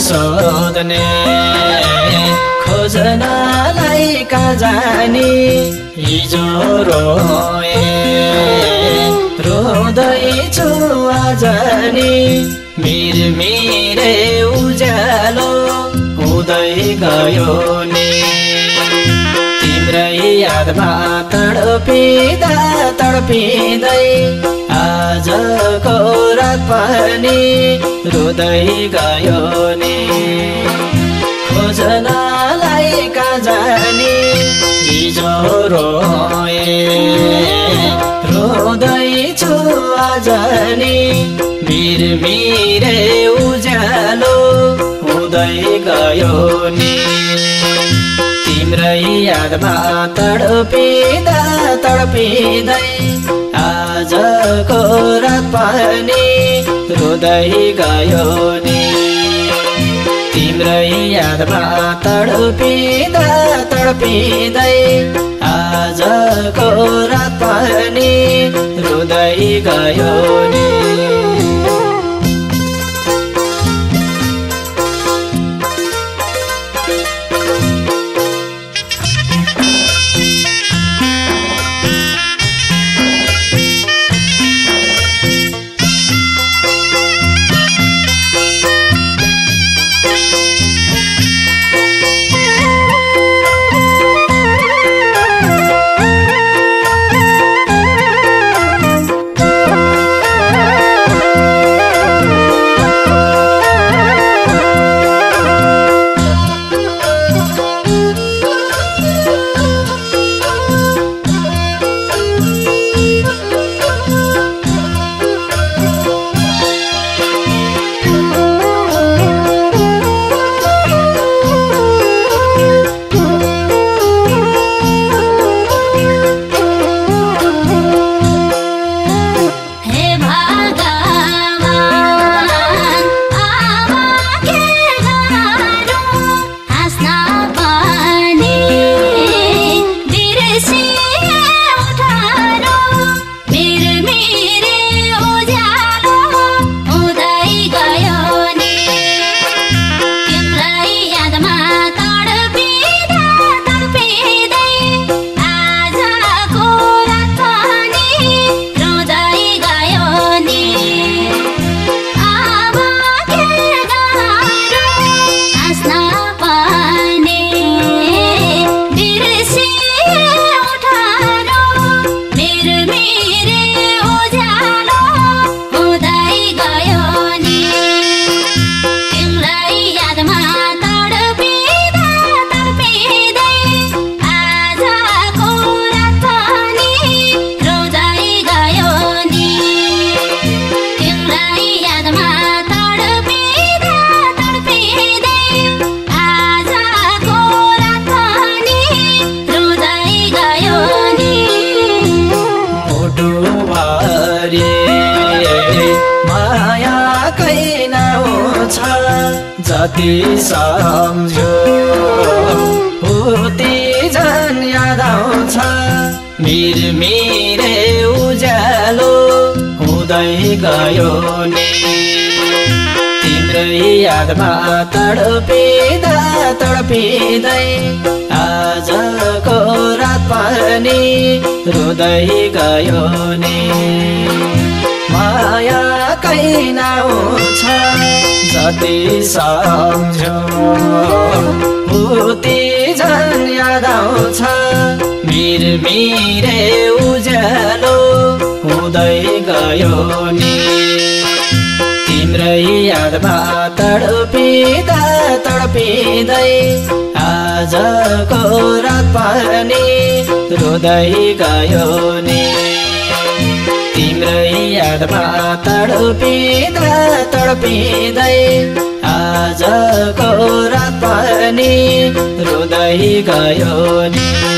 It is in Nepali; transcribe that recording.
सोध्ने खोज्नलाई कहाँ जाने हिजो रोए रोदैछु आज नि मिरमिरे उज्यालो हुँदै गयो नि तिम्रै यादमा तडपिँदा तडपिँदै आजको रात पनि रुँदै गयो नि खोज्नलाई कहाँ जाने हिजो रोए रोदैछु आज नि मिरमिरे उज्यालो हुँदै गयो नि तिम्रै यादमा तडपिँदा तडपिँदै आजको रात पनि रुँदै गयो नि तिम्रै यादमा तडपिँदा तडपिँदै आजको रात पनि रुँदै गयो नि जति सम्झो उति झन् याद आउँछ मिरमिरे उज्यालो हुँदै गयो नि तिम्रै यादमा तडपिँदा तडपिँदै आजको रात पनि रुँदै गयो नि माया कैन आउँछ जति सम्झो उति झन् याद आउँछ मिरमिरे उज्यालो हुँदै गयो नि तिम्रै यादमा तडपिँदा तडपिँदै आजको रात पनि रुँदै गयो नि तिम्रै यादमा तडपिँदा तडपिँदै आजको रात पनि रुँदै गयो नि।